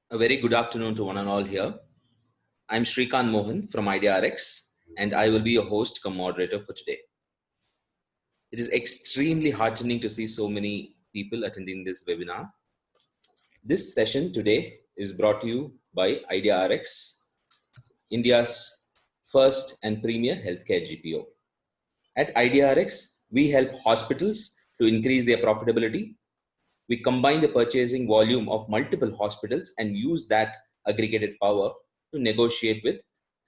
A very good afternoon to one and all here. I'm Shrikant Mohan from IdeaRx, and I will be your host come moderator for today. It is extremely heartening to see so many people attending this webinar. This session today is brought to you by IdeaRx, India's first and premier healthcare GPO. At IdeaRx, we help hospitals to increase their profitability. We combine the purchasing volume of multiple hospitals and use that aggregated power to negotiate with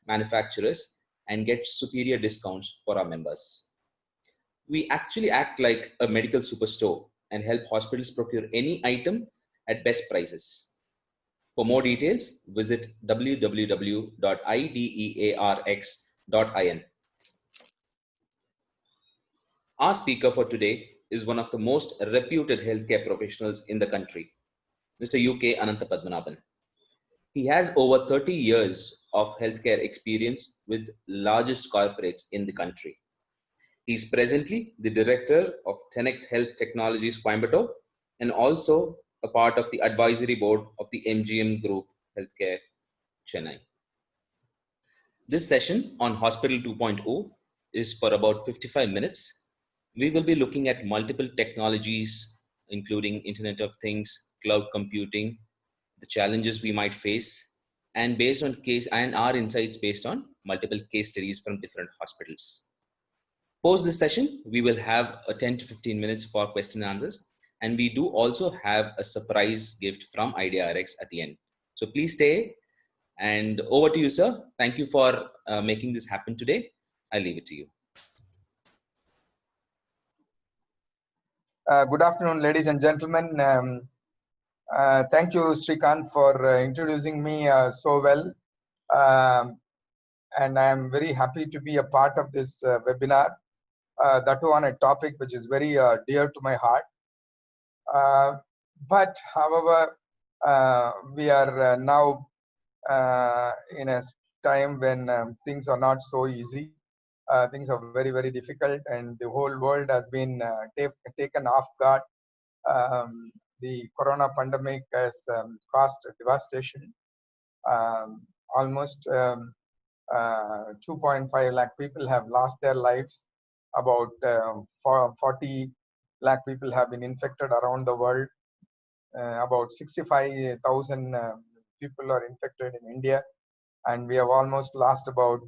manufacturers and get superior discounts for our members. We actually act like a medical superstore and help hospitals procure any item at best prices. For more details, visit www.idearx.in. Our speaker for today is one of the most reputed healthcare professionals in the country, Mr. UK Anantha Padhmanabhan. He has over 30 years of healthcare experience with largest corporates in the country. He is presently the director of 10x Health Technologies Coimbatore and also a part of the advisory board of the MGM Group Healthcare Chennai. This session on Hospital 2.0 is for about 55 minutes. We will be looking at multiple technologies, including Internet of Things, cloud computing, the challenges we might face, and based on case and our insights based on multiple case studies from different hospitals. Post this session, we will have a 10 to 15 minutes for question and answers, and we do also have a surprise gift from IdeaRx at the end. So please stay, and over to you, sir. Thank you for making this happen today. I'll leave it to you. Good afternoon, ladies and gentlemen. Thank you, Shrikant, for introducing me so well. And I am very happy to be a part of this webinar, that too on a topic which is very dear to my heart. But however, we are now in a time when things are not so easy. Things are very, very difficult, and the whole world has been taken off guard. The corona pandemic has caused devastation. Almost 2.5 lakh people have lost their lives. About 40 lakh people have been infected around the world. About 65,000 people are infected in India, and we have almost lost about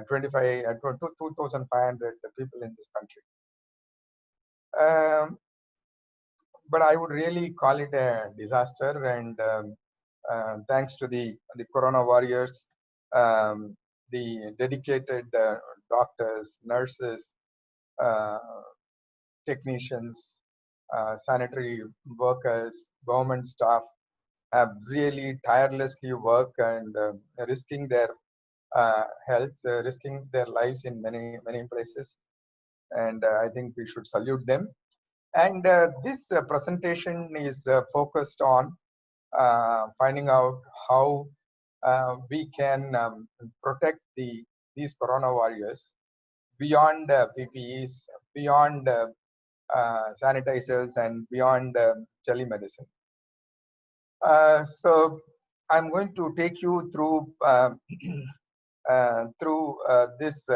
2,500 people in this country. But I would really call it a disaster, and thanks to the corona warriors, the dedicated doctors, nurses, technicians, sanitary workers, government staff have really tirelessly worked and risking their health, risking their lives in many places, and I think we should salute them. And this presentation is focused on finding out how we can protect these corona warriors beyond PPEs, beyond sanitizers, and beyond telemedicine. So I'm going to take you through this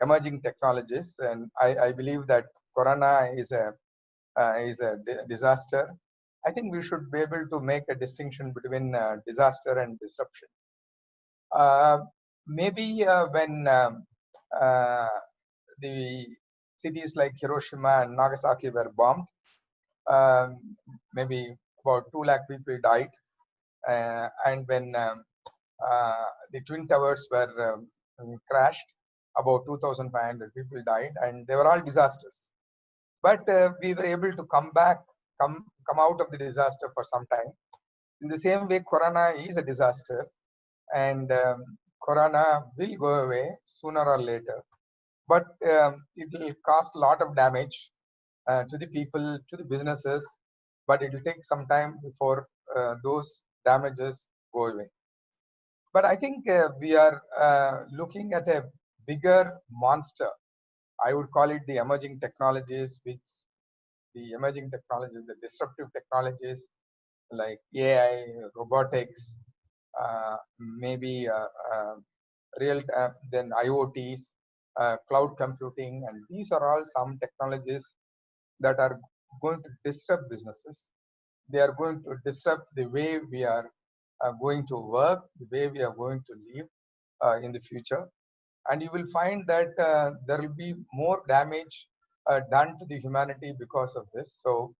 emerging technologies, and I believe that corona is a disaster. I think we should be able to make a distinction between disaster and disruption. Maybe when the cities like Hiroshima and Nagasaki were bombed, maybe about 2 lakh people died. And when the Twin Towers were crashed, about 2,500 people died, and they were all disasters. But we were able to come out of the disaster for some time. In the same way, corona is a disaster, and corona will go away sooner or later. But it will cause a lot of damage to the people, to the businesses, but it will take some time before those damages go away. But I think we are looking at a bigger monster. I would call it the emerging technologies, the disruptive technologies, like AI, robotics, maybe real then IoTs, cloud computing, and these are all some technologies that are going to disrupt businesses. They are going to disrupt the way we are going to work, the way we are going to live in the future. And you will find that there will be more damage done to the humanity because of this. So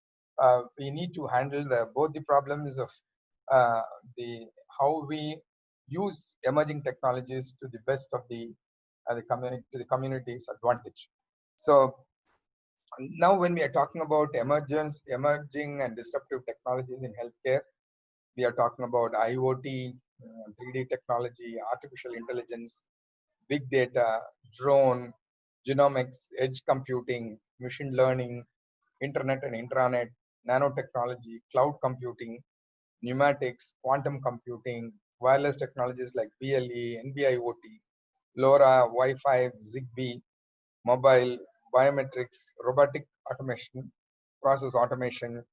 we need to handle both the problems of uh, the how we use emerging technologies to the best of the community, to the community's advantage. So now when we are talking about emerging and disruptive technologies in healthcare, we are talking about IoT, 3D technology, artificial intelligence, big data, drone, genomics, edge computing, machine learning, internet and intranet, nanotechnology, cloud computing, pneumatics, quantum computing, wireless technologies like BLE, NB-IoT, LoRa, Wi-Fi, Zigbee, mobile, biometrics, robotic automation, process automation,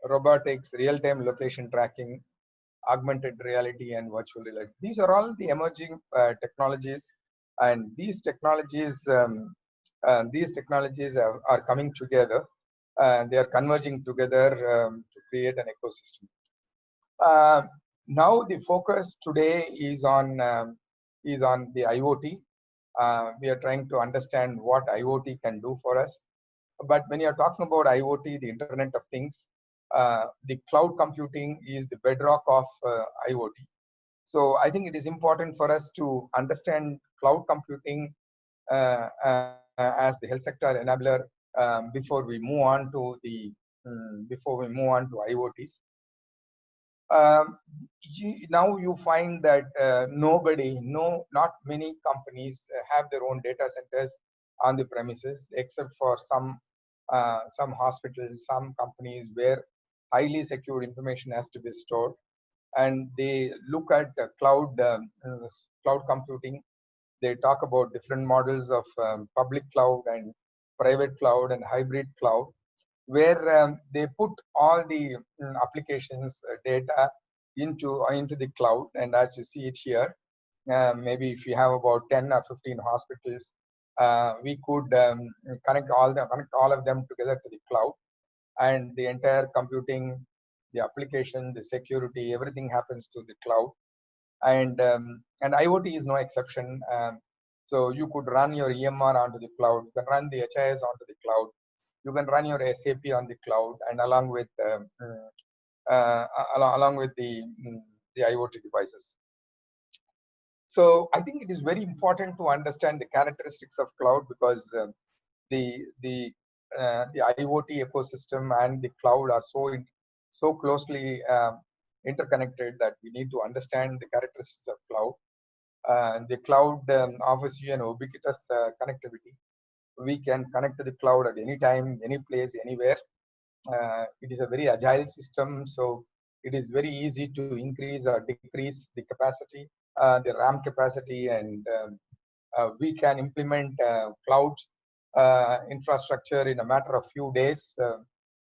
robotics, real-time location tracking, augmented reality, and virtual reality. These are all the emerging technologies, and these technologies are coming together. They are converging together to create an ecosystem. Uh, Now the focus today is on the IoT. We are trying to understand what IoT can do for us. But when you're talking about IoT, the Internet of Things, the cloud computing is the bedrock of IoT. So I think it is important for us to understand cloud computing as the health sector enabler before we move on to IoTs. Now you find that not many companies have their own data centers on the premises, except for some hospitals, some companies where highly secured information has to be stored, and they look at cloud computing. They talk about different models of public cloud and private cloud and hybrid cloud, where they put all the applications data into the cloud. And as you see it here, maybe if you have about 10 or 15 hospitals, we could connect all of them together to the cloud, and the entire computing, the application, the security, everything happens to the cloud. And IoT is no exception. So you could run your EMR onto the cloud, you can run the HIS onto the cloud, you can run your SAP on the cloud, and along with the IoT devices. So I think it is very important to understand the characteristics of cloud, because the the the IoT ecosystem and the cloud are so closely interconnected that we need to understand the characteristics of cloud. The cloud offers you an ubiquitous connectivity. We can connect to the cloud at any time, any place, anywhere. It is a very agile system, so it is very easy to increase or decrease the capacity, the RAM capacity, and we can implement cloud infrastructure in a matter of few days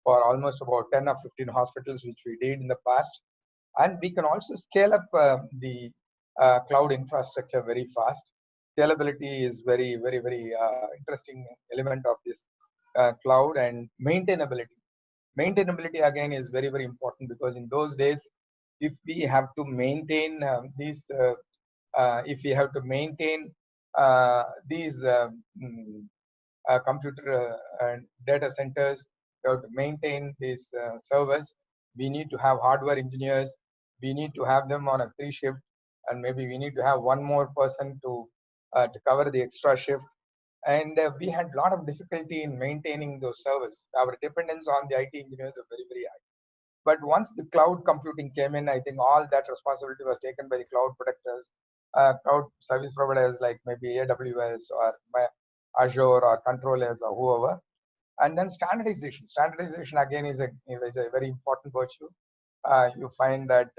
for almost about 10 or 15 hospitals, which we did in the past. And we can also scale up the cloud infrastructure very fast. Scalability is very interesting element of this cloud. And maintainability again is very important, because in those days, if we have to maintain if we have to maintain these computer and data centers, we have to maintain these servers, we need to have hardware engineers, we need to have them on a 3 shift, and maybe we need to have one more person to cover the extra shift. And we had a lot of difficulty in maintaining those servers. Our dependence on the IT engineers are very high. But once the cloud computing came in, I think all that responsibility was taken by the cloud protectors, cloud service providers like maybe AWS or Azure or controllers or whoever. And then standardization. Standardization again is a very important virtue. You find that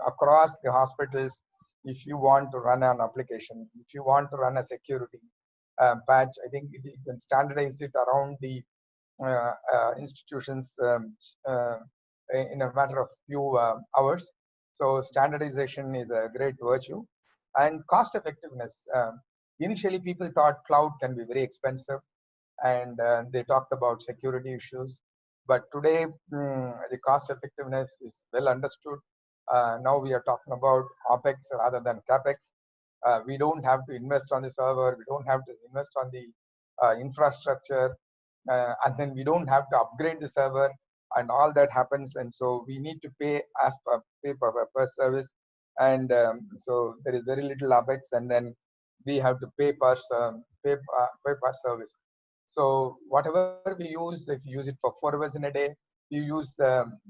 across the hospitals, if you want to run an application, if you want to run a security patch, I think you can standardize it around the institutions in a matter of few hours. So standardization is a great virtue. And cost effectiveness. Initially, people thought cloud can be very expensive, and they talked about security issues. But today, the cost effectiveness is well understood. Now we are talking about OPEX rather than CAPEX. We don't have to invest on the server, we don't have to invest on the infrastructure, and then we don't have to upgrade the server, and all that happens. And so we need to pay as per service, and so there is very little OPEX, and then we have to pay per service. So whatever we use, if you use it for 4 hours in a day, you use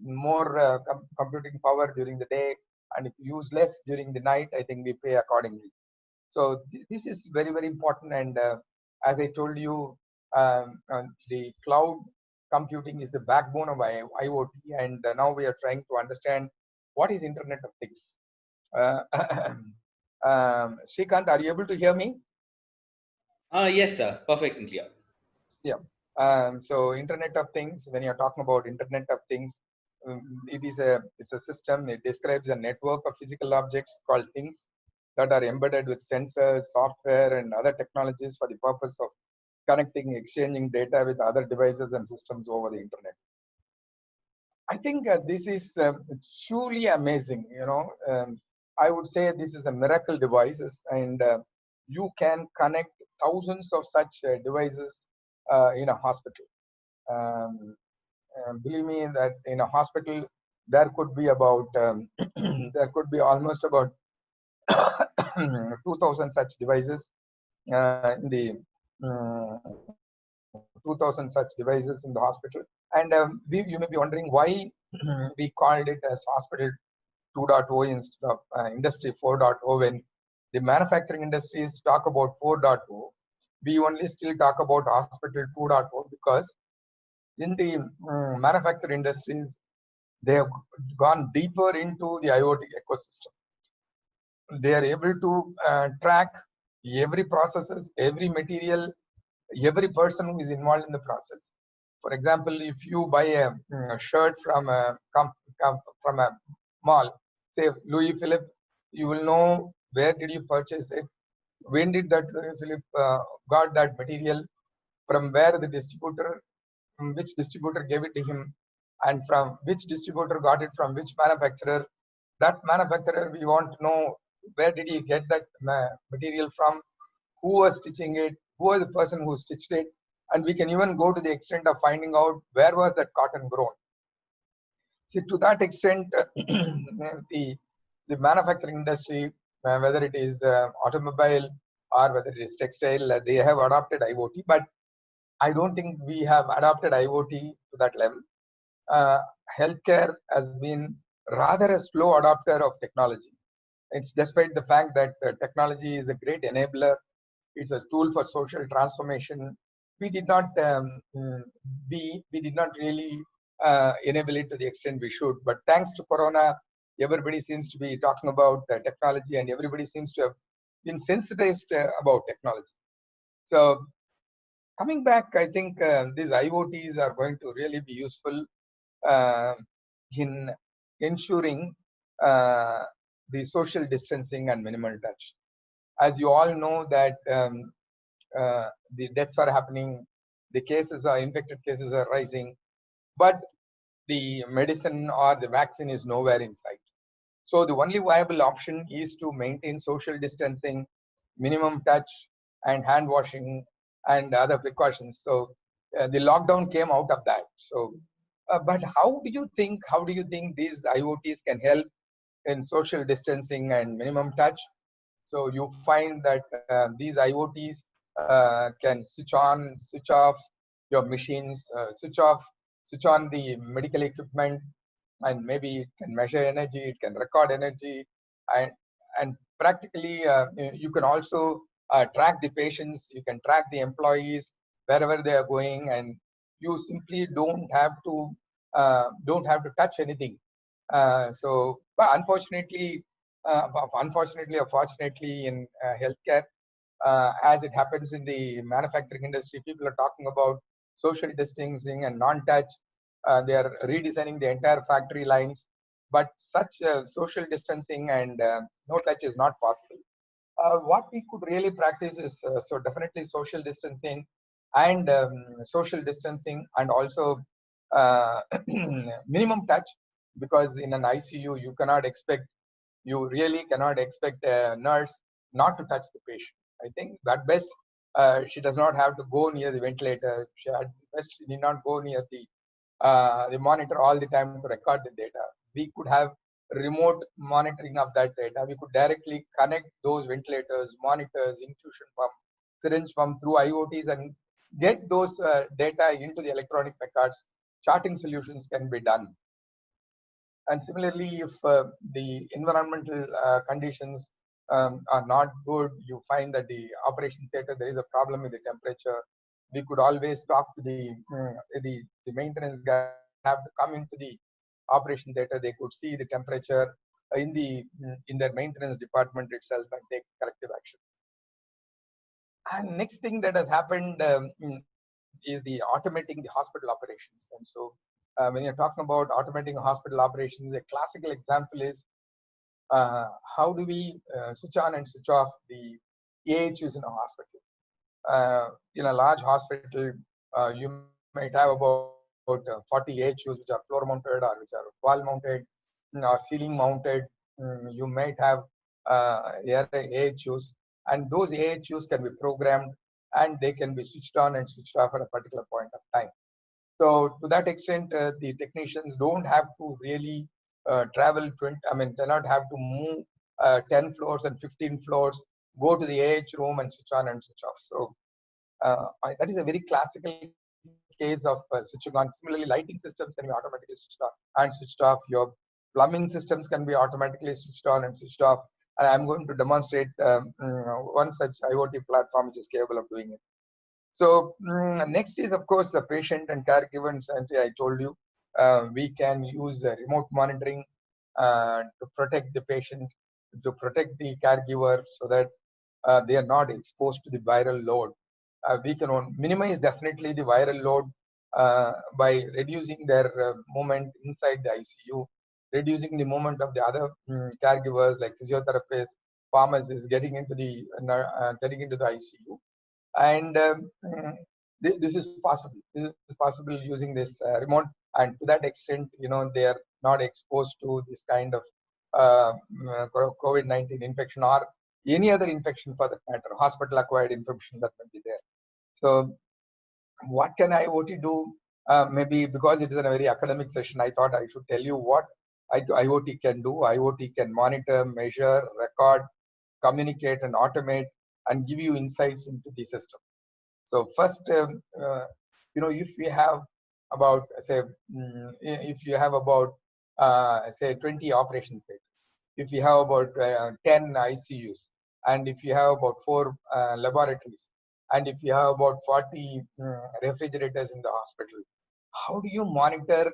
more computing power during the day, and if you use less during the night, I think we pay accordingly. So this is very, very important. And as I told you, the cloud computing is the backbone of IoT, and now we are trying to understand what is Internet of Things. Srikanth, are you able to hear me? Yes, sir. Perfect and clear. Yeah. So Internet of Things, when you're talking about Internet of Things, it's a system. It describes a network of physical objects called things that are embedded with sensors, software, and other technologies for the purpose of connecting, exchanging data with other devices and systems over the internet. I think this is truly amazing. I would say this is a miracle devices, and you can connect thousands of such devices in a hospital. Um, Believe me that in a hospital there could be about there could be almost about 2,000 such devices in the 2,000 such devices in the hospital. And you may be wondering why we called it as hospital 2.0 instead of industry 4.0 when the manufacturing industries talk about 4.0. We only still talk about hospital 2.0 because in the manufacturing industries, they have gone deeper into the IoT ecosystem. They are able to track every processes, every material, every person who is involved in the process. For example, if you buy a shirt from from a mall, say Louis Philippe, you will know where did you purchase it, when did that Louis Philippe got that material, from where the distributor, from which distributor gave it to him, and from which distributor got it from which manufacturer. That manufacturer, we want to know where did he get that material from, who was stitching it, who was the person who stitched it, and we can even go to the extent of finding out where was that cotton grown. See, to that extent, the manufacturing industry, whether it is automobile or whether it is textile, they have adopted IoT, but I don't think we have adopted IoT to that level. Healthcare has been rather a slow adopter of technology. It's despite the fact that technology is a great enabler. It's a tool for social transformation. We did not we did not really enable it to the extent we should. But thanks to Corona, everybody seems to be talking about technology, and everybody seems to have been sensitized about technology. So coming back, I think these IoTs are going to really be useful uh, in ensuring the social distancing and minimal touch. As you all know that the deaths are happening, the cases are infected cases are rising, but the medicine or the vaccine is nowhere in sight. So the only viable option is to maintain social distancing, minimum touch, and hand washing and other precautions. So the lockdown came out of that. So, but how do you think? How do you think these IoTs can help in social distancing and minimum touch? So you find that these IoTs can switch on, switch off your machines, switch on the medical equipment, and maybe it can measure energy, it can record energy, and practically you can also track the patients, you can track the employees wherever they are going, and you simply don't have to touch anything. But unfortunately or fortunately in healthcare, as it happens in the manufacturing industry, people are talking about social distancing and non-touch. They are redesigning the entire factory lines, but such social distancing and no touch is not possible. What we could really practice is so definitely social distancing and also minimum touch, because in an ICU you really cannot expect a nurse not to touch the patient. I think that best she does not have to go near the ventilator. She at best need not go near the monitor all the time to record the data. We could have remote monitoring of that data. We could directly connect those ventilators, monitors, infusion pump, syringe pump through IoTs and get those data into the electronic records. Charting solutions can be done. And similarly, if the environmental conditions are not good, you find that the operation theater, there is a problem with the temperature. We could always talk to the maintenance guys. They don't have to come into the operation theater. They could see the temperature in their maintenance department itself and take corrective action. And next thing that has happened is the automating the hospital operations. And so when you're talking about automating hospital operations, a classical example is how do we switch on and switch off the AHUs in a hospital. In a large hospital, you might have about 40 AHUs which are floor mounted or which are wall mounted or ceiling mounted. You might have AHUs, and those AHUs can be programmed and they can be switched on and switched off at a particular point of time. So to that extent, the technicians don't have to really travel 20, they not have to move 10 floors and 15 floors, go to the AH room and switch on and switch off. So that is a very classical case of switching on. Similarly, lighting systems can be automatically switched on and switched off. Your plumbing systems can be automatically switched on and switched off. And I'm going to demonstrate one such IoT platform which is capable of doing it. So next is, of course, the patient and caregiver. And I told you, we can use remote monitoring to protect the patient, to protect the caregiver so that they are not exposed to the viral load. We can minimize definitely the viral load by reducing their movement inside the ICU, reducing the movement of the other caregivers like physiotherapists, pharmacists getting into the ICU. And this is possible. This is possible using this remote, and to that extent, they are not exposed to this kind of COVID-19 infection or any other infection for that matter, hospital-acquired infection that may be there. So, what can IoT do? Maybe because it is a very academic session, I thought I should tell you what IoT can do. IoT can monitor, measure, record, communicate, and automate, and give you insights into the system. So first, if we have about if you have about 20 operation theaters, if you have about 10 ICUs, and if you have about 4 laboratories, and if you have about 40 refrigerators in the hospital, how do you monitor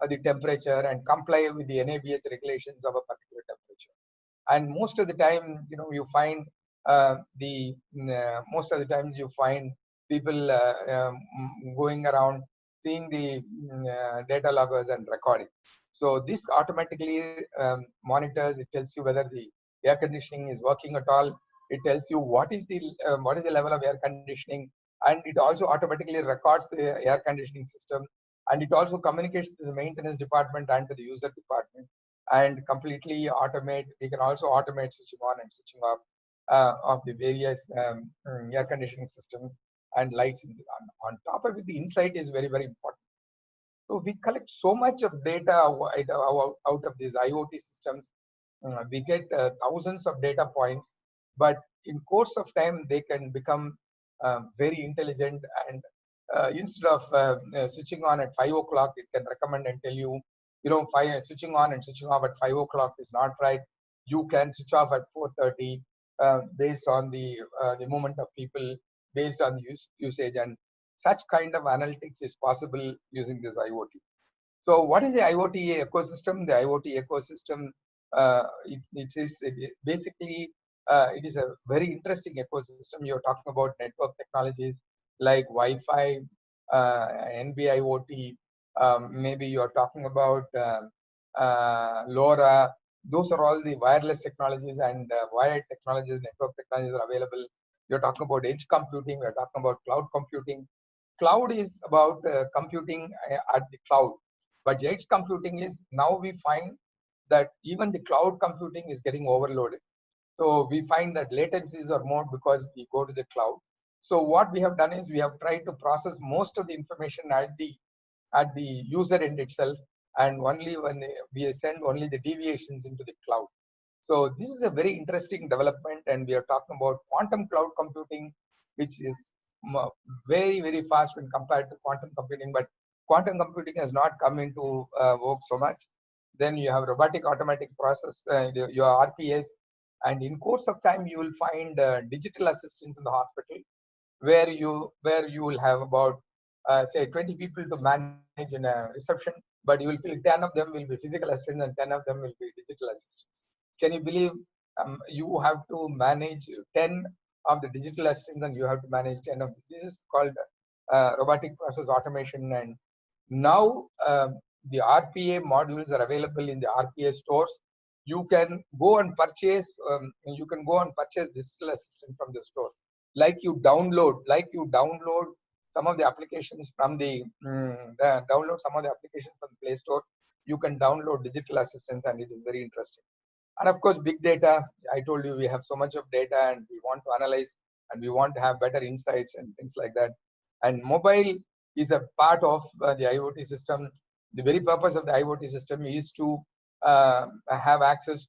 the temperature and comply with the NABH regulations of a particular temperature? And most of the time, you find most of the times you find people going around seeing the data loggers and recording. So this automatically monitors. It tells you whether the air conditioning is working at all. It tells you what is the level of air conditioning, and it also automatically records the air conditioning system, and it also communicates to the maintenance department and to the user department, and completely automate. We can also automate switching on and switching off of the various air conditioning systems and lights. On top of it, the insight is very, very important. So we collect so much of data out of these IoT systems. We get thousands of data points, but in course of time, they can become very intelligent. And instead of switching on at 5 o'clock, it can recommend and tell you, switching on and switching off at 5 o'clock is not right. You can switch off at 4:30 based on the movement of people, based on the usage, and such kind of analytics is possible using this IoT. So what is the IoT ecosystem? The IoT ecosystem, basically, it is a very interesting ecosystem. You're talking about network technologies like Wi-Fi, NB-IoT, maybe you're talking about LoRa. Those are all the wireless technologies and wired technologies, network technologies are available. You're talking about edge computing. We're talking about cloud computing. Cloud is about computing at the cloud, but edge computing is now we find that even the cloud computing is getting overloaded. So we find that latencies are more because we go to the cloud. So what we have done is we have tried to process most of the information at the user end itself, and only when we send only the deviations into the cloud. So this is a very interesting development, and we are talking about quantum cloud computing, which is very fast when compared to quantum computing. But quantum computing has not come into vogue so much. Then you have robotic automatic process, your RPAs, and in course of time you will find digital assistants in the hospital, where you will have about say 20 people to manage in a reception, but you will feel 10 of them will be physical assistants and 10 of them will be digital assistants. Can you believe you have to manage 10 of the digital assistants and you have to manage 10 of this is called robotic process automation. And now the RPA modules are available in the RPA stores. You can go and purchase digital assistant from the store, like you download some of the applications from download some of the applications from the Play Store. You can download digital assistants, and it is very interesting. And of course, big data. I told you we have so much of data, and we want to analyze, and we want to have better insights and things like that. And mobile is a part of the IoT system. The very purpose of the IoT system is to have access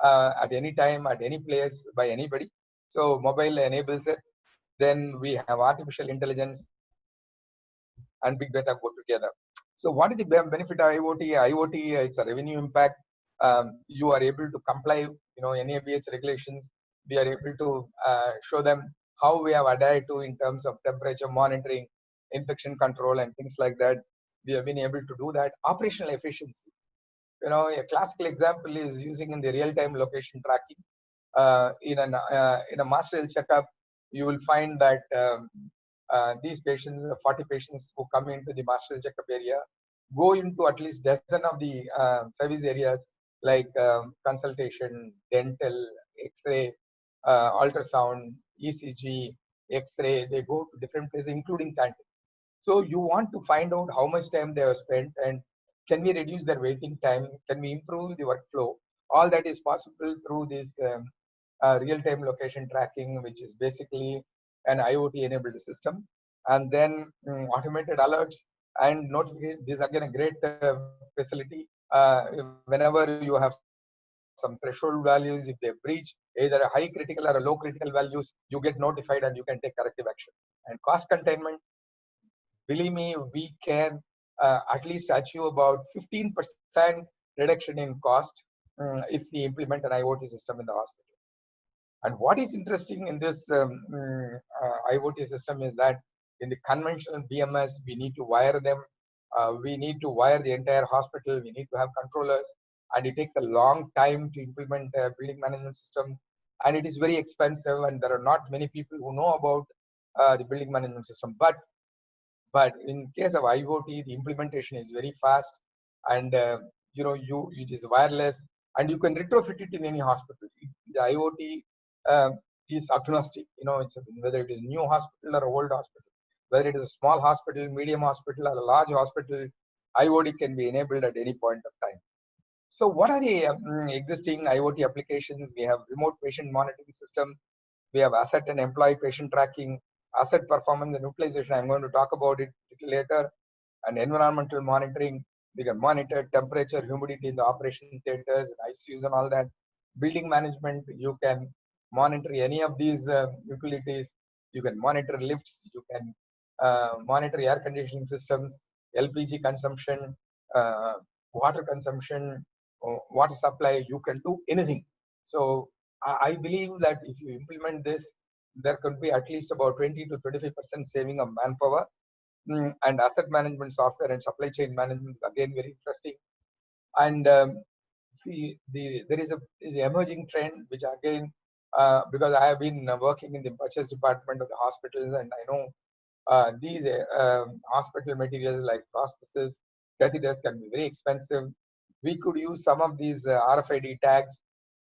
at any time, at any place, by anybody. So mobile enables it. Then we have artificial intelligence and big data go together. So what is the benefit of IoT? IoT, it's a revenue impact. You are able to comply, NABH regulations. We are able to show them how we have adhered to in terms of temperature monitoring, infection control, and things like that. We have been able to do that. Operational efficiency. A classical example is using in the real-time location tracking. In a master health checkup, you will find that these patients, 40 patients who come into the master health checkup area, go into at least dozen of the service areas like consultation, dental, X-ray, ultrasound, ECG, X-ray. They go to different places, including canteen. So you want to find out how much time they have spent and can we reduce their waiting time? Can we improve the workflow? All that is possible through this real-time location tracking, which is basically an IoT-enabled system. And then automated alerts and notification. This is again a great facility. Whenever you have some threshold values, if they breach either a high critical or a low critical values, you get notified and you can take corrective action. And cost containment, believe me, we can at least achieve about 15% reduction in cost if we implement an IoT system in the hospital. And what is interesting in this IoT system is that in the conventional BMS, we need to wire them. We need to wire the entire hospital. We need to have controllers. And it takes a long time to implement a building management system. And it is very expensive. And there are not many people who know about the building management system. But in case of IoT, the implementation is very fast, and it is wireless, and you can retrofit it in any hospital. The IoT is agnostic. Whether it is new hospital or old hospital, whether it is a small hospital, medium hospital, or a large hospital, IoT can be enabled at any point of time. So what are the existing IoT applications? We have remote patient monitoring system. We have asset and employee patient tracking, asset performance and utilization. I'm going to talk about it a little later. And environmental monitoring. We can monitor temperature, humidity in the operation theaters, ICUs and all that. Building management, you can monitor any of these utilities. You can monitor lifts. You can monitor air conditioning systems, LPG consumption, water consumption, water supply. You can do anything. So I believe that if you implement this, there could be at least about 20 to 25% saving of manpower. And asset management software and supply chain management is again very interesting. And there is an emerging trend, which again, because I have been working in the purchase department of the hospitals, and I know These hospital materials like prostheses, catheters can be very expensive. We could use some of these RFID tags.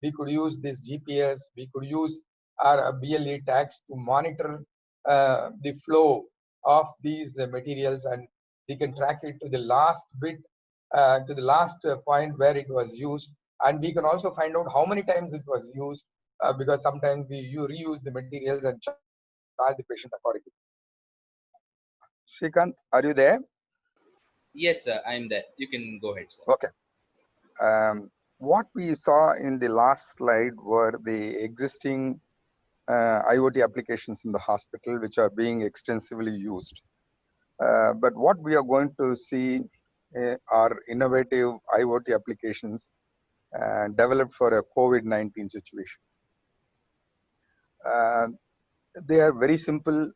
We could use this GPS. We could use our BLE tags to monitor the flow of these materials, and we can track it to the last bit, to the last point where it was used. And we can also find out how many times it was used, because sometimes you reuse the materials and charge the patient accordingly. Shrikant, are you there? Yes, sir, I'm there. You can go ahead, sir. Okay. What we saw in the last slide were the existing IoT applications in the hospital, which are being extensively used. But what we are going to see are innovative IoT applications developed for a COVID-19 situation. Uh, they are very simple,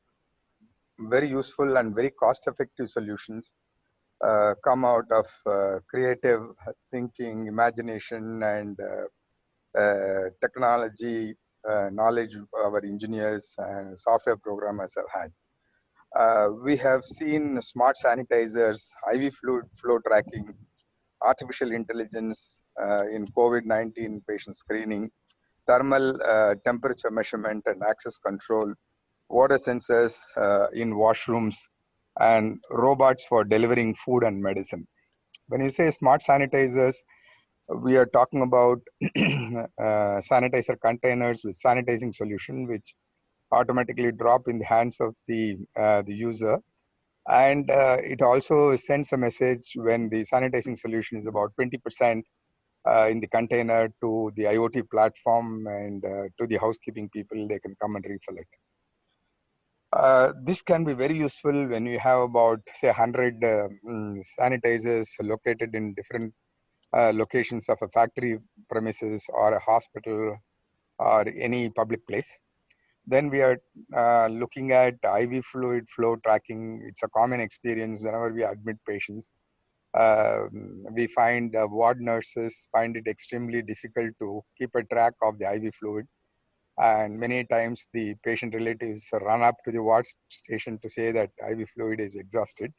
very useful, and very cost-effective solutions come out of creative thinking, imagination, and technology knowledge our engineers and software programmers have had. We have seen smart sanitizers, IV fluid flow tracking, artificial intelligence in COVID-19 patient screening, thermal temperature measurement and access control, water sensors in washrooms, and robots for delivering food and medicine. When you say smart sanitizers, we are talking about sanitizer containers with sanitizing solution, which automatically drop in the hands of the user, and it also sends a message when the sanitizing solution is about 20% in the container to the IoT platform, and to the housekeeping people, they can come and refill it. This can be very useful when you have about, say, 100 sanitizers located in different locations of a factory premises or a hospital or any public place. Then we are looking at IV fluid flow tracking. It's a common experience whenever we admit patients. We find ward nurses find it extremely difficult to keep a track of the IV fluid. And many times the patient relatives run up to the ward station to say that IV fluid is exhausted.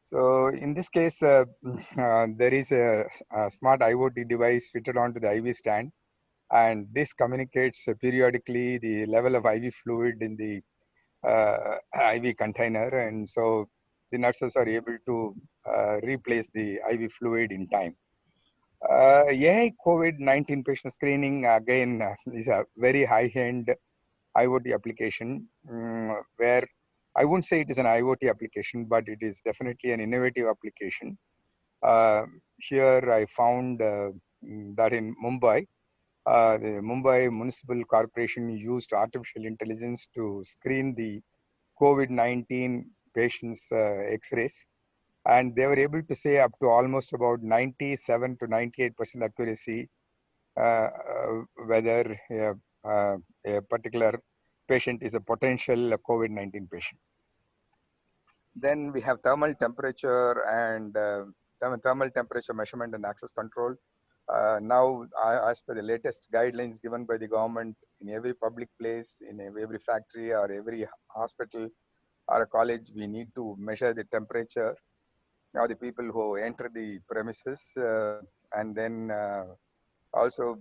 So in this case, there is a smart IoT device fitted onto the IV stand, and this communicates periodically the level of IV fluid in the IV container, and so the nurses are able to replace the IV fluid in time. AI COVID-19 patient screening, again, is a very high-end IoT application, where I wouldn't say it is an IoT application, but it is definitely an innovative application. Here I found that in Mumbai, the Mumbai Municipal Corporation used artificial intelligence to screen the COVID-19 patients' X-rays, and they were able to say up to almost about 97 to 98% accuracy whether a particular patient is a potential COVID-19 patient. Then we have thermal temperature and thermal temperature measurement and access control. Now, as per the latest guidelines given by the government, in every public place, in every factory or every hospital or a college, we need to measure the temperature. Now, the people who enter the premises and then also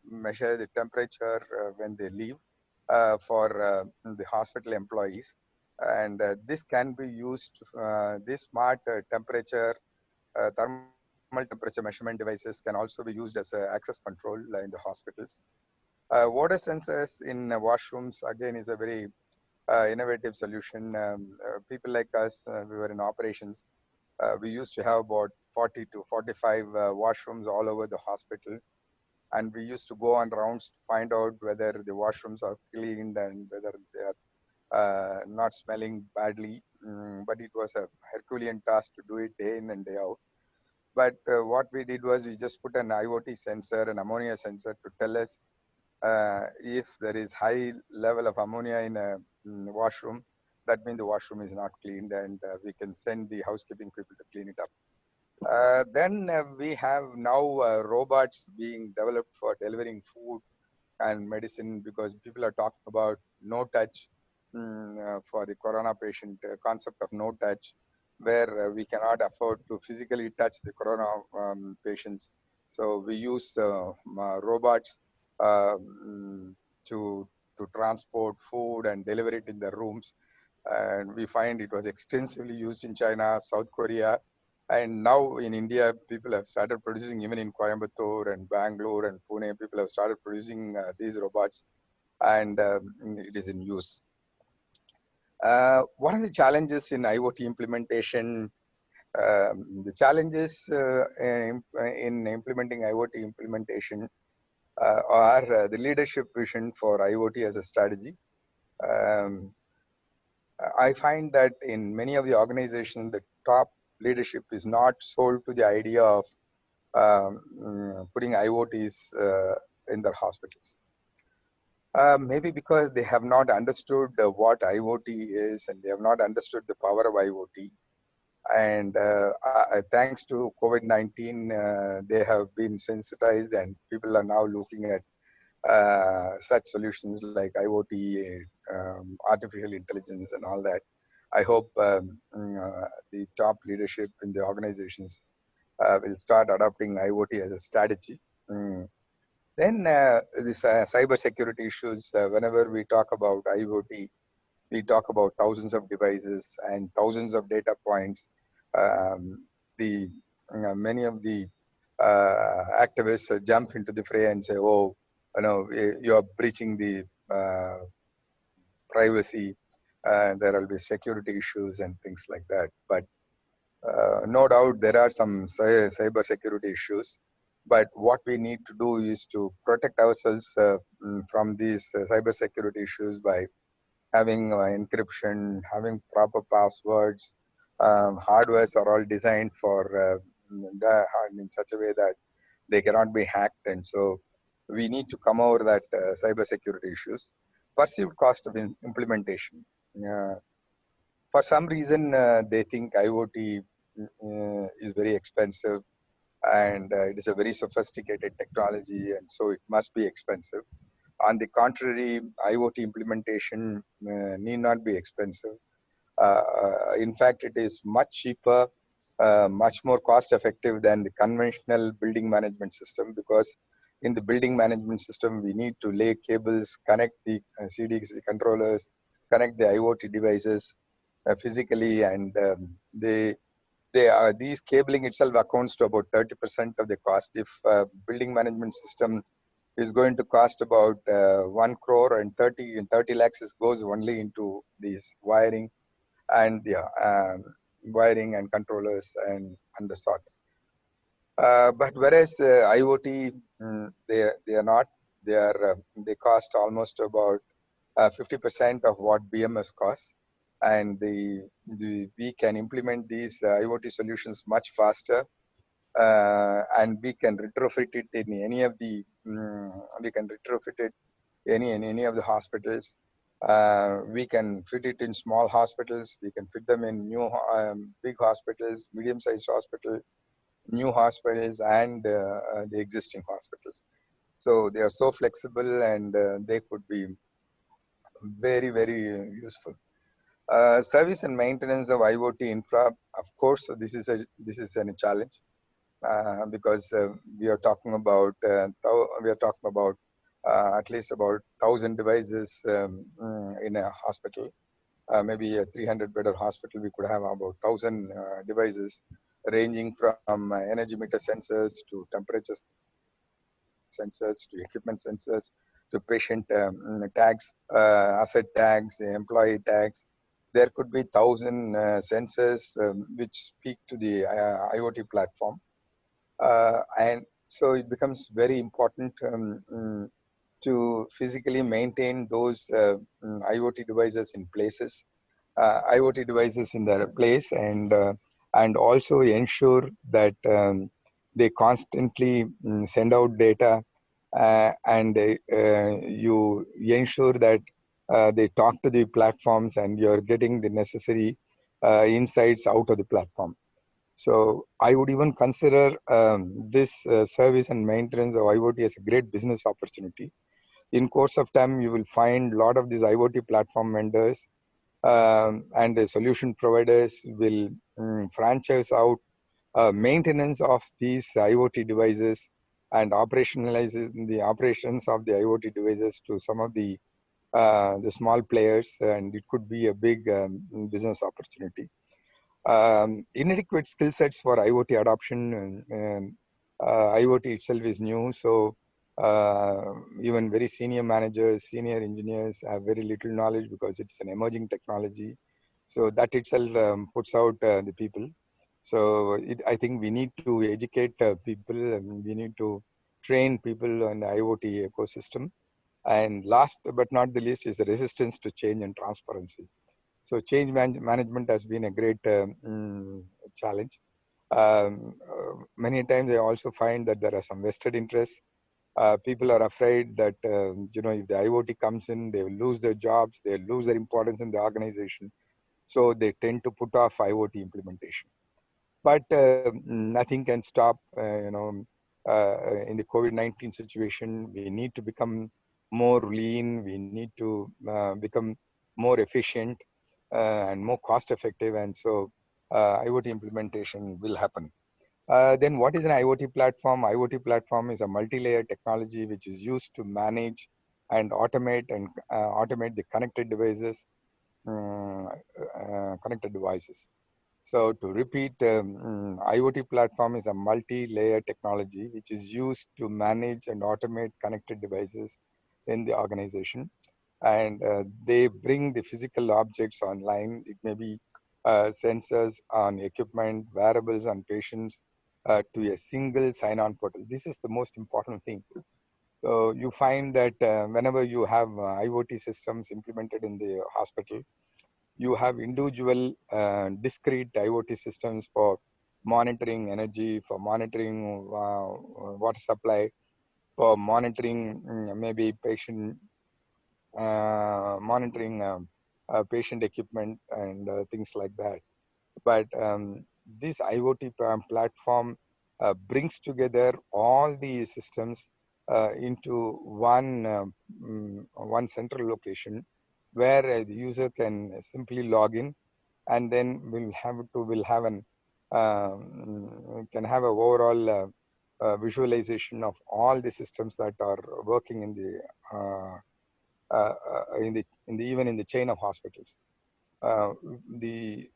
measure the temperature when they leave for the hospital employees. And this can be used, this smart thermal temperature measurement devices can also be used as access control in the hospitals. Water sensors in washrooms, again, is a very innovative solution. People like us, we were in operations. We used to have about 40 to 45 washrooms all over the hospital. And we used to go on rounds to find out whether the washrooms are cleaned and whether they are not smelling badly. But it was a Herculean task to do it day in and day out. But what we did was we just put an IoT sensor, an ammonia sensor, to tell us if there is high level of ammonia in a washroom. That means the washroom is not cleaned, and we can send the housekeeping people to clean it up. Then we have now robots being developed for delivering food and medicine, because people are talking about no touch, for the corona patient concept of no touch, where we cannot afford to physically touch the corona patients. So we use robots to transport food and deliver it in their rooms. And we find it was extensively used in China, South Korea, and now in India, people have started producing, even in Coimbatore and Bangalore and Pune, people have started producing these robots, and it is in use. What are the challenges in IoT implementation? The challenges in implementing IoT implementation are the leadership vision for IoT as a strategy. Um, I find that in many of the organizations, the top leadership is not sold to the idea of putting IoTs in their hospitals. Maybe because they have not understood what IoT is, and they have not understood the power of IoT. And thanks to COVID-19, they have been sensitized, and people are now looking at such solutions like IoT, artificial intelligence, and all that. I hope the top leadership in the organizations will start adopting IoT as a strategy. Then this cyber security issues, whenever we talk about IoT, we talk about thousands of devices and thousands of data points. The Many of the activists jump into the fray and say, "Oh, you are breaching the privacy. There will be security issues and things like that." But no doubt there are some cyber security issues. But what we need to do is to protect ourselves from these cyber security issues by having encryption, having proper passwords. Hardwares are all designed for in such a way that they cannot be hacked, and so we need to come over that cyber security issues. Perceived cost of implementation. Uh, for some reason, they think IoT is very expensive, and it is a very sophisticated technology, and so it must be expensive. On the contrary, IoT implementation need not be expensive. In fact, it is much cheaper, much more cost effective than the conventional building management system, because in the building management system, we need to lay cables, connect the CDC controllers, connect the IoT devices physically, and these cabling itself accounts to about 30% of the cost. If building management system is going to cost about 1 crore, and 30 lakhs goes only into these wiring and wiring and controllers and the sort. But whereas IoT, they are not. They cost almost about 50% of what BMS costs, and we can implement these IoT solutions much faster, and we can retrofit it in any of the we can retrofit it in any of the hospitals. We can fit it in small hospitals. We can fit them in new big hospitals, medium-sized hospitals, new hospitals, and the existing hospitals. So they are so flexible, and they could be very, very useful. Service and maintenance of IoT infra, of course, this is a challenge because we are talking about at least about 1,000 devices in a hospital. Maybe a 300-bedded hospital, we could have about 1,000 devices, ranging from energy meter sensors to temperature sensors to equipment sensors to patient tags, asset tags, employee tags. There could be 1,000 sensors which speak to the IoT platform. And so it becomes very important to physically maintain those IoT devices in places, IoT devices in their place, and also ensure that they constantly send out data, and you ensure that they talk to the platforms, and you're getting the necessary insights out of the platform. So I would even consider this service and maintenance of IoT as a great business opportunity. In course of time, you will find a lot of these IoT platform vendors and the solution providers will franchise out maintenance of these IoT devices and operationalizing the operations of the IoT devices to some of the small players, and it could be a big business opportunity. Inadequate skill sets for IoT adoption, and IoT itself is new, so even very senior managers, senior engineers have very little knowledge because it's an emerging technology. So that itself puts out the people. So I think we need to educate people, and we need to train people on the IoT ecosystem. And last but not the least is the resistance to change and transparency. So change management has been a great challenge. Many times I also find that there are some vested interests. People are afraid that if the IoT comes in, they will lose their jobs, they will lose their importance in the organization. So they tend to put off IoT implementation. But nothing can stop. In the COVID-19 situation, we need to become more lean. We need to become more efficient and more cost effective, and so IoT implementation will happen. Then what is an IoT platform? IoT platform is a multi-layer technology which is used to manage and automate the connected devices. So to repeat, IoT platform is a multi-layer technology which is used to manage and automate connected devices in the organization. And they bring the physical objects online. It may be sensors on equipment, wearables on patients, to a single sign-on portal. This is the most important thing. So you find that whenever you have IoT systems implemented in the hospital, you have individual discrete IoT systems for monitoring energy, for monitoring water supply, for monitoring maybe monitoring patient equipment and things like that. But this IoT platform brings together all these systems into one central location where the user can simply log in, and then will have an can have a overall visualization of all the systems that are working even in the chain of hospitals. Uh, the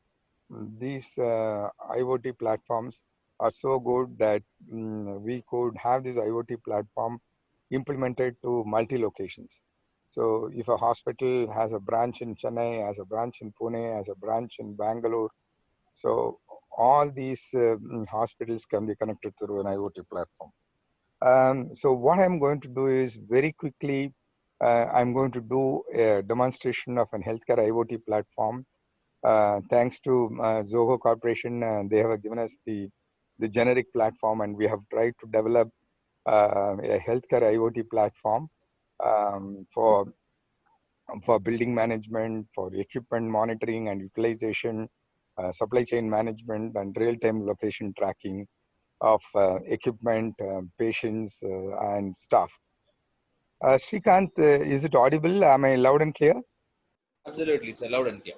these IoT platforms are so good that we could have this IoT platform implemented to multi-locations. So if a hospital has a branch in Chennai, has a branch in Pune, has a branch in Bangalore, so all these hospitals can be connected through an IoT platform. So what I'm going to do is very quickly, I'm going to do a demonstration of an healthcare IoT platform. Thanks to Zoho Corporation, they have given us the generic platform, and we have tried to develop a healthcare IoT platform um, for for building management, for equipment monitoring and utilization, supply chain management, and real-time location tracking of equipment, patients, and staff. Srikanth, is it audible? Am I loud and clear? Absolutely, sir. Loud and clear.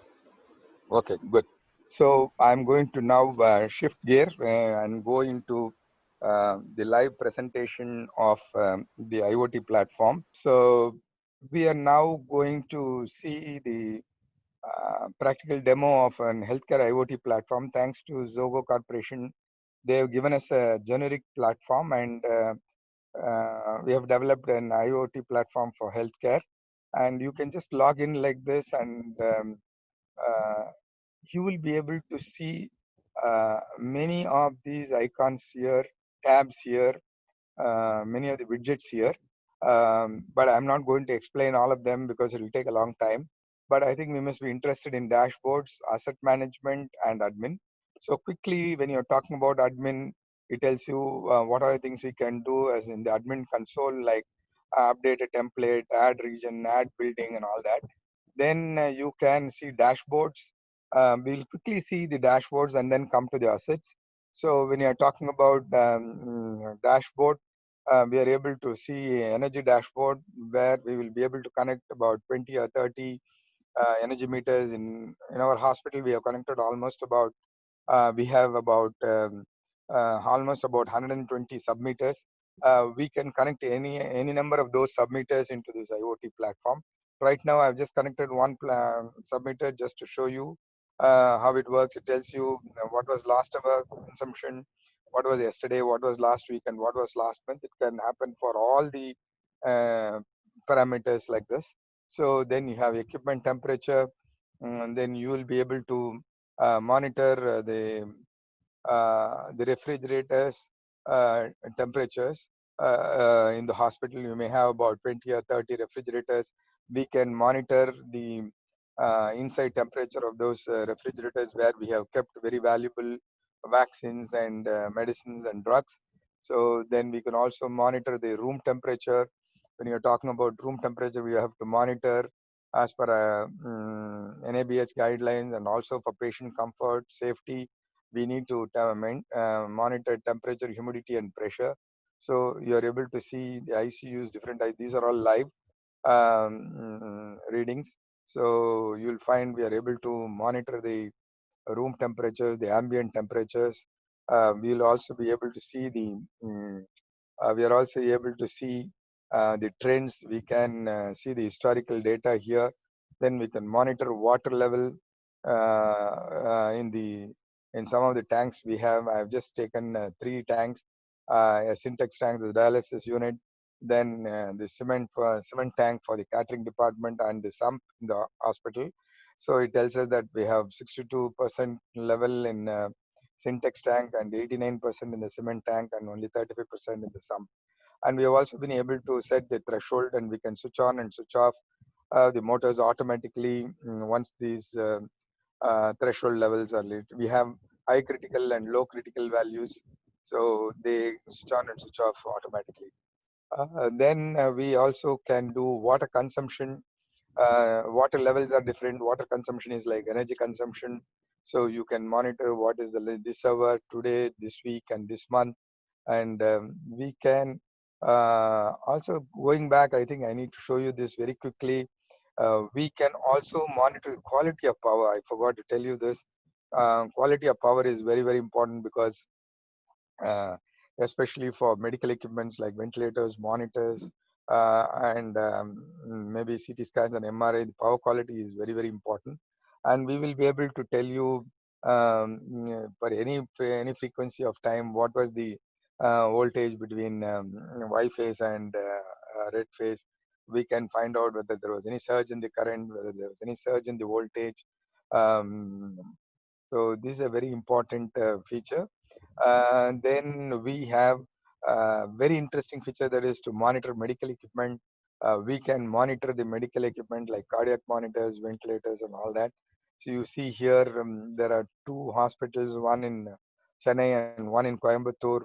Okay, good. So I'm going to now shift gear and go into the live presentation of the IoT platform. So we are now going to see the practical demo of an healthcare IoT platform. Thanks to Zogo Corporation, they have given us a generic platform, and we have developed an IoT platform for healthcare. And you can just log in like this, and uh, you will be able to see many of these icons here, tabs here, many of the widgets here. But I'm not going to explain all of them because it will take a long time. But I think we must be interested in dashboards, asset management, and admin. So quickly, when you're talking about admin, it tells you what are the things we can do as in the admin console, like update a template, add region, add building, and all that. Then you can see dashboards. We'll quickly see the dashboards and then come to the assets. So when you're talking about dashboard, we are able to see energy dashboard where we will be able to connect about 20 or 30 energy meters in our hospital. We have connected almost about we have about almost about 120 submitters. We can connect any number of those submitters into this IoT platform. Right now, I've just connected one submitter just to show you how it works. It tells you what was last hour consumption, what was yesterday, what was last week, and what was last month. It can happen for all the uh, parameters like this. So then you have equipment temperature, and then you will be able to monitor the refrigerators temperatures in the hospital. You may have about 20 or 30 refrigerators. We can monitor the inside temperature of those refrigerators where we have kept very valuable vaccines and medicines and drugs. So then we can also monitor the room temperature. When you're talking about room temperature, we have to monitor as per NABH guidelines, and also for patient comfort, safety, we need to monitor temperature, humidity, and pressure. So you are able to see the ICUs, different. These are all live readings. So you'll find we are able to monitor the room temperatures, the ambient temperatures. We'll also be able to see we are also able to see the trends. We can see the historical data here. Then we can monitor water level in some of the tanks we have. I have just taken 3 tanks, a syntax tank, the dialysis unit, then the cement tank for the catering department, and the sump in the hospital. So it tells us that we have 62% level in syntax tank and 89% in the cement tank and only 35% in the sump. And we have also been able to set the threshold, and we can switch on and switch off the motors automatically once these threshold levels are lit. We have high critical and low critical values, so they switch on and switch off automatically. Then we also can do water consumption. Water levels are different. Water consumption is like energy consumption. So you can monitor what is this hour, today, this week, and this month. And we can also, going back, I think I need to show you this very quickly. We can also monitor the quality of power. I forgot to tell you this. Quality of power is very, very important because uh, especially for medical equipments like ventilators, monitors, and maybe CT scans and MRI, the power quality is very, very important. And we will be able to tell you for any frequency of time what was the voltage between Y phase and red phase. We can find out whether there was any surge in the current, whether there was any surge in the voltage. Um, so this is a very important feature. Then we have a very interesting feature, that is to monitor medical equipment. We can monitor the medical equipment like cardiac monitors, ventilators, and all that. So you see here, there are 2 hospitals, one in Chennai and one in Coimbatore.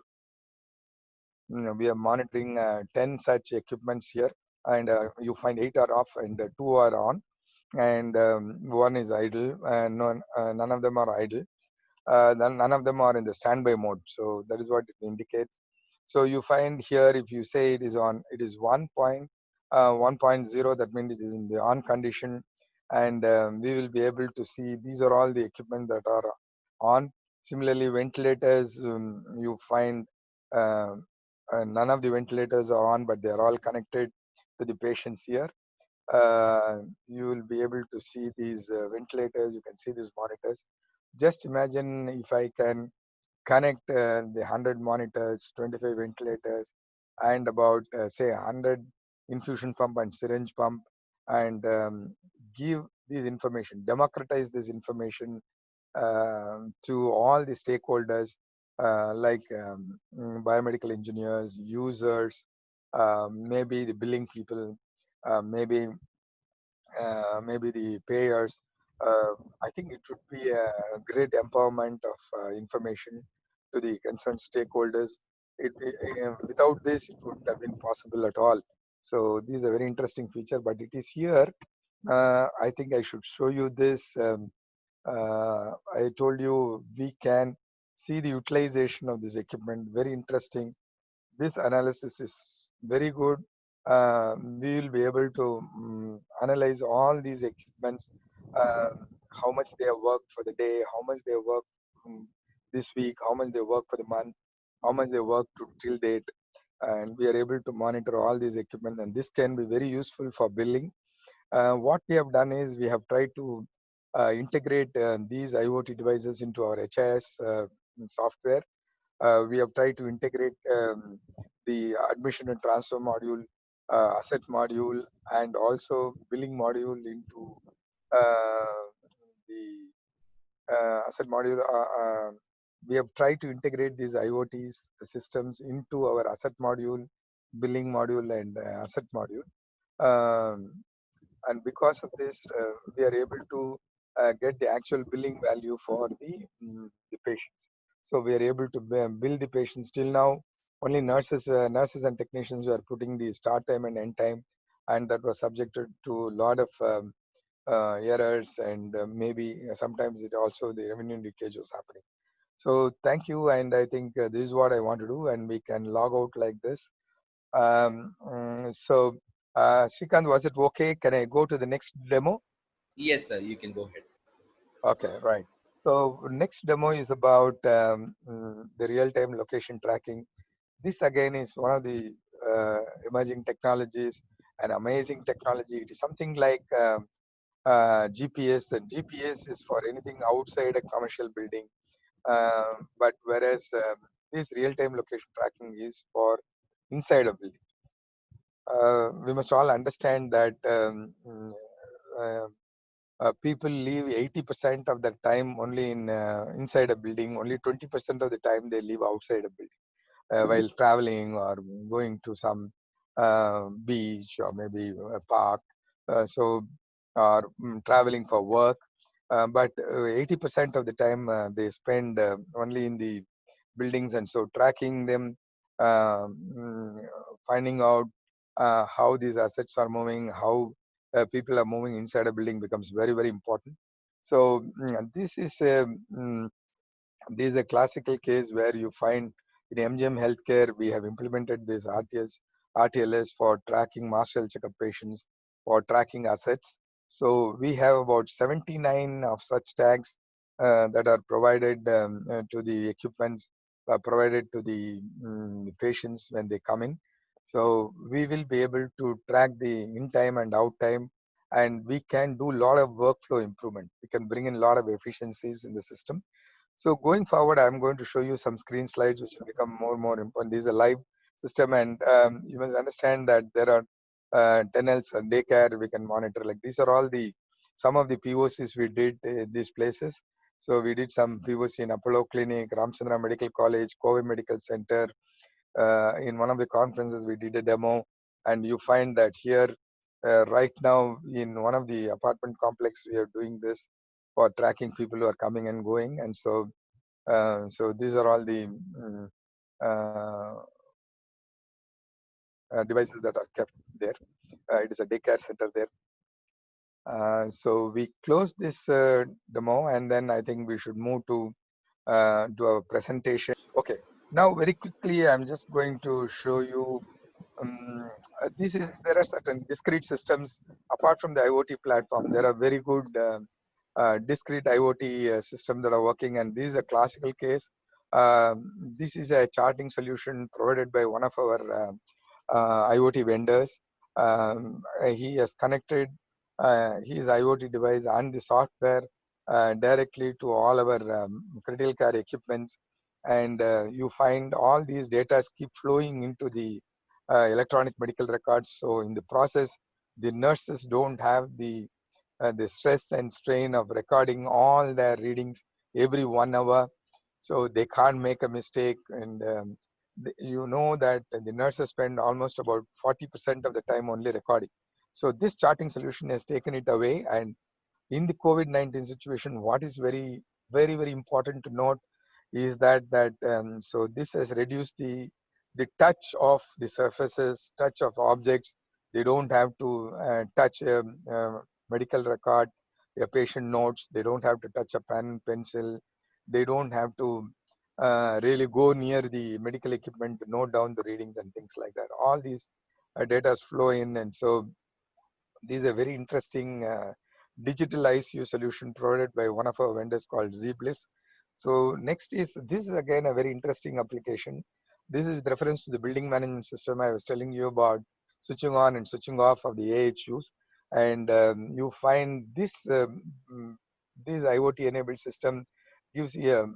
We are monitoring 10 such equipments here, and you find 8 are off and 2 are on, and one is idle, and none of them are idle. None of them are in the standby mode. So that is what it indicates. So you find here, if you say it is on, it is 1.0. That means it is in the on condition, and we will be able to see these are all the equipment that are on. Similarly, ventilators, you find uh, none of the ventilators are on, but they are all connected to the patients here. You will be able to see these ventilators. You can see these monitors. Just imagine if I can connect the 100 monitors, 25 ventilators, and about say 100 infusion pump and syringe pump, and give this information, democratize this information to all the stakeholders, like biomedical engineers, users, maybe the billing people, maybe the payers. Uh, I think it would be a great empowerment of information to the concerned stakeholders. Without this, it wouldn't have been possible at all. So this is a very interesting feature, but it is here. I think I should show you this. I told you we can see the utilization of this equipment. Very interesting. this analysis is very good. We will be able to analyze all these equipments, uh, how much they have worked for the day, how much they have worked this week, how much they work for the month, how much they work to till date, and we are able to monitor all these equipment, and this can be very useful for billing. What we have done is we have tried to integrate these IoT devices into our HIS software. We have tried to integrate the admission and transfer module, asset module, and also billing module into the asset module. We have tried to integrate these IoT systems into our asset module, billing module, and asset module. Um, and because of this, we are able to get the actual billing value for the patients. So we are able to bill the patients. Till now, only nurses and technicians were putting the start time and end time, and that was subjected to a lot of errors, and maybe sometimes it also the revenue leakage was happening. So thank you, and I think this is what I want to do, and we can log out like this. Srikant, was it okay? Can I go to the next demo? Yes, sir. You can go ahead. Okay, right. So next demo is about the real-time location tracking. This again is one of the emerging technologies, an amazing technology. It is something like GPS, and GPS is for anything outside a commercial building. But whereas this real-time location tracking is for inside a building. We must all understand that uh, people live 80% of the time only in inside a building. Only 20% of the time they live outside a building while traveling or going to some beach or maybe a park. So, or traveling for work. But 80% of the time they spend only in the buildings, and so tracking them, uh, mm, finding out how these assets are moving, how people are moving inside a building becomes very, very important. So this is a classical case where you find in MGM Healthcare, we have implemented this RTLS for tracking master health checkup patients, for tracking assets. So we have about 79 of such tags that are provided to the equipments, provided to the patients when they come in. So we will be able to track the in time and out time, and we can do a lot of workflow improvement. We can bring in a lot of efficiencies in the system. So going forward, I'm going to show you some screen slides which will become more and more important. This is a live system, and you must understand that there are tunnels and daycare we can monitor. Like these are all the some of the POCs we did these places. So we did some POC in Apollo Clinic, Ramchandra Medical College, Kobe Medical Center. In one of the conferences, we did a demo, and you find that here, right now, in one of the apartment complex, we are doing this for tracking people who are coming and going. And so these are all the uh, devices that are kept there. It is a daycare center there. So we close this demo, and then I think we should move to our presentation. Okay, now very quickly, I'm just going to show you. There are certain discrete systems apart from the IoT platform. There are very good discrete IoT systems that are working, and this is a classical case. This is a charting solution provided by one of our IoT vendors. He has connected his IoT device and the software directly to all our critical care equipments, and you find all these data keep flowing into the electronic medical records. So in the process, the nurses don't have the stress and strain of recording all their readings every 1 hour, so they can't make a mistake. And you know that the nurses spend almost about 40% of the time only recording. So this charting solution has taken it away. And in the COVID-19 situation, what is very, very, very important to note is that so this has reduced the touch of the surfaces, touch of objects. They don't have to touch a medical record, a patient notes. They don't have to touch a pen, pencil. They don't have to really go near the medical equipment to note down the readings and things like that. All these data flow in, and so this is a very interesting digital ICU solution provided by one of our vendors called ZBliss. So next is, this is again a very interesting application. This is with reference to the building management system I was telling you about, switching on and switching off of the AHUs. And you find this, this IoT enabled system gives you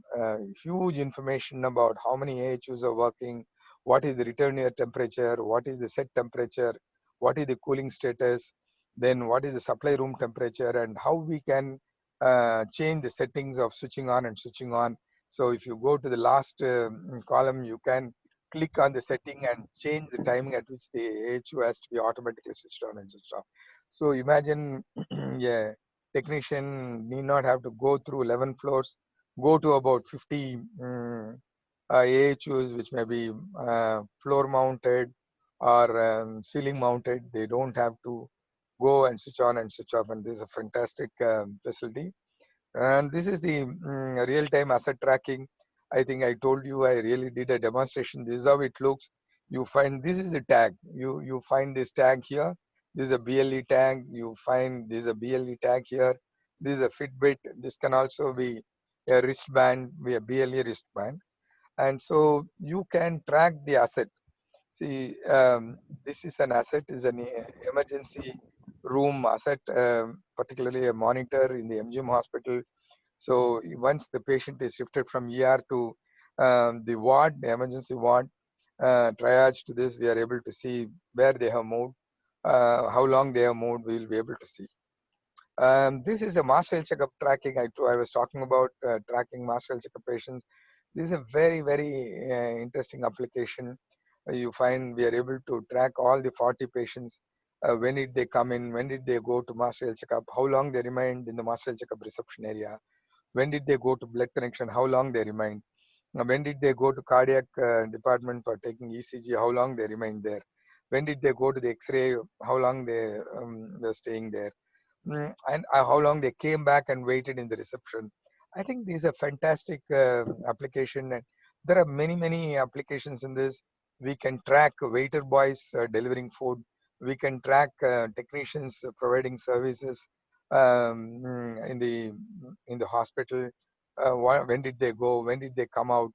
huge information about how many AHUs are working, what is the return air temperature, what is the set temperature, what is the cooling status, then what is the supply room temperature, and how we can change the settings of switching on and switching on. So if you go to the last column, you can click on the setting and change the timing at which the AHU has to be automatically switched on and switched off. So imagine yeah, technician need not have to go through 11 floors, go to about 50 AHUs, which may be floor mounted or ceiling mounted. They don't have to go and switch on and switch off, and this is a fantastic facility. And this is the real-time asset tracking. I think I told you I really did a demonstration. This is how it looks. You find, this is the tag. You find this tag here. This is a BLE tag. You find this is a BLE tag here. This is a Fitbit. This can also be a wristband, be a BLE wristband. And so you can track the asset. See, this is an asset, is an emergency room asset, particularly a monitor in the MGM hospital. So once the patient is shifted from ER to the ward, the emergency ward, triage to this, we are able to see where they have moved, how long they have moved, we will be able to see. This is a master health checkup tracking. I was talking about tracking master health checkup patients. This is a very, very interesting application. You find we are able to track all the 40 patients. When did they come in? When did they go to master health checkup? How long they remained in the master health checkup reception area? When did they go to blood connection? How long they remained? When did they go to cardiac department for taking ECG? How long they remained there? When did they go to the X-ray? How long they were staying there? And how long they came back and waited in the reception. I think this is a fantastic application, and there are many, many applications in this. We can track waiter boys delivering food. We can track technicians providing services in the hospital. When did they go? When did they come out?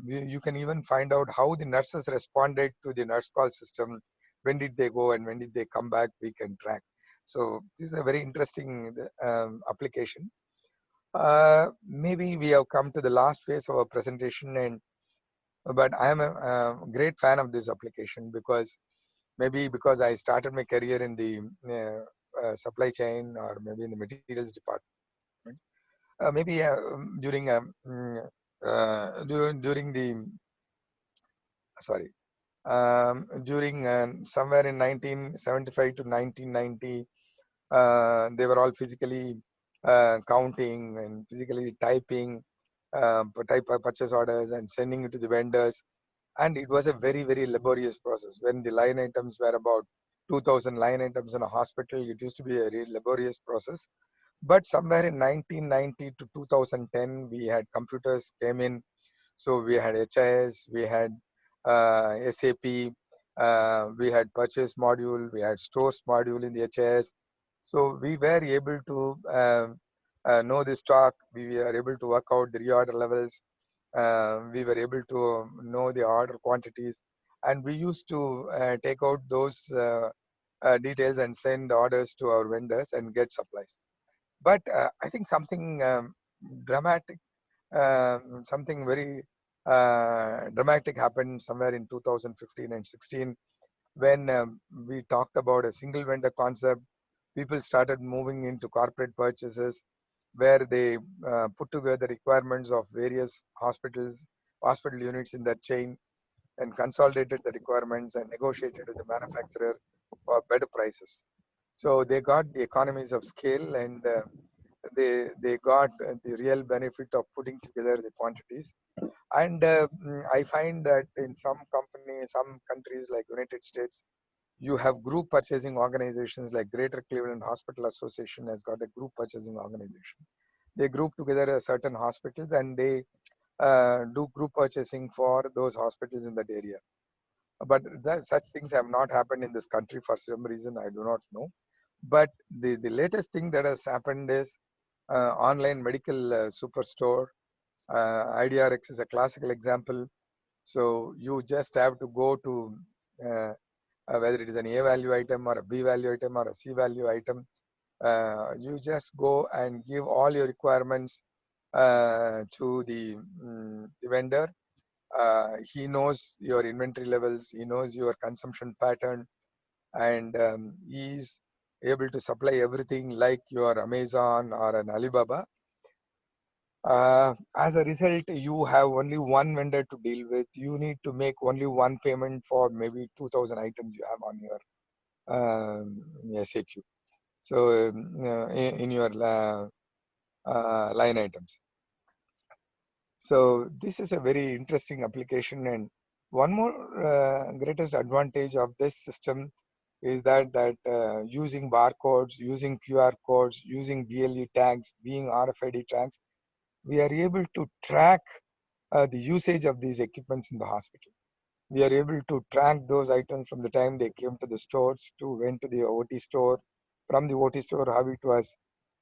You can even find out how the nurses responded to the nurse call system. When did they go and when did they come back? We can track. So this is a very interesting application. Maybe we have come to the last phase of our presentation, and but I am a great fan of this application because maybe because I started my career in the supply chain or maybe in the materials department. Maybe during the sorry during somewhere in 1975 to 1990. They were all physically counting and physically typing type purchase orders and sending it to the vendors. And it was a very, very laborious process. When the line items were about 2000 line items in a hospital, it used to be a really laborious process. But somewhere in 1990 to 2010, we had computers came in. So we had HIS, we had SAP, we had purchase module, we had stores module in the HIS. So we were able to know the stock. We were able to work out the reorder levels. We were able to know the order quantities, and we used to take out those details and send orders to our vendors and get supplies. But I think something dramatic, something very dramatic happened somewhere in 2015 and 16 when we talked about a single vendor concept. People started moving into corporate purchases where they put together requirements of various hospital units in that chain, and consolidated the requirements and negotiated with the manufacturer for better prices. So they got the economies of scale, and they got the real benefit of putting together the quantities. And I find that in some companies, some countries like United States, you have group purchasing organizations like Greater Cleveland Hospital Association has got a group purchasing organization. They group together certain hospitals and they do group purchasing for those hospitals in that area. But such things have not happened in this country for some reason, I do not know. But the latest thing that has happened is online medical superstore. IDRX is a classical example. So you just have to go to whether it is an A value item or a B value item or a C value item. You just go and give all your requirements to the vendor. He knows your inventory levels, he knows your consumption pattern, and he's able to supply everything like your Amazon or an Alibaba. As a result, you have only one vendor to deal with. You need to make only one payment for maybe 2,000 items you have on your SAQ. So in your line items. So this is a very interesting application. And one more greatest advantage of this system is that using barcodes, using QR codes, using BLE tags, being RFID tags, we are able to track the usage of these equipments in the hospital. We are able to track those items from the time they came to the stores to went to the OT store, from the OT store, how it was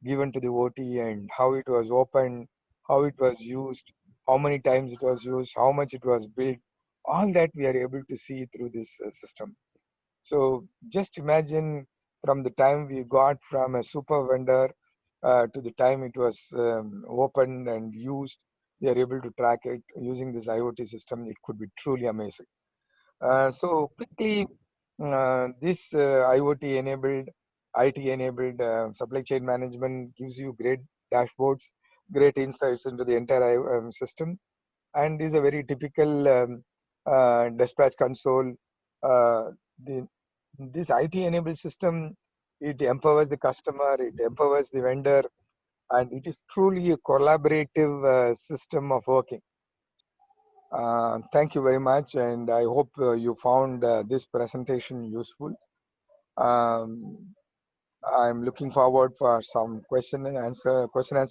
given to the OT and how it was opened, how it was used, how many times it was used, how much it was built. All that we are able to see through this system. So just imagine from the time we got from a super vendor to the time it was opened and used, we are able to track it using this IoT system. It could be truly amazing. So quickly, this IoT enabled, IT enabled supply chain management gives you great dashboards, great insights into the entire system, and is a very typical dispatch console. Uh, the, this IT enabled system, it empowers the customer, it empowers the vendor, and it is truly a collaborative system of working. Thank you very much, and I hope you found this presentation useful. Um, I'm looking forward for some question answer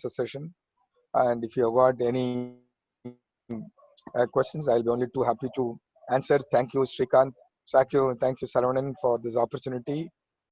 session. And if you have got any questions, I'll be only too happy to answer. Thank you, Srikant. Thank you, Saravanan, for this opportunity.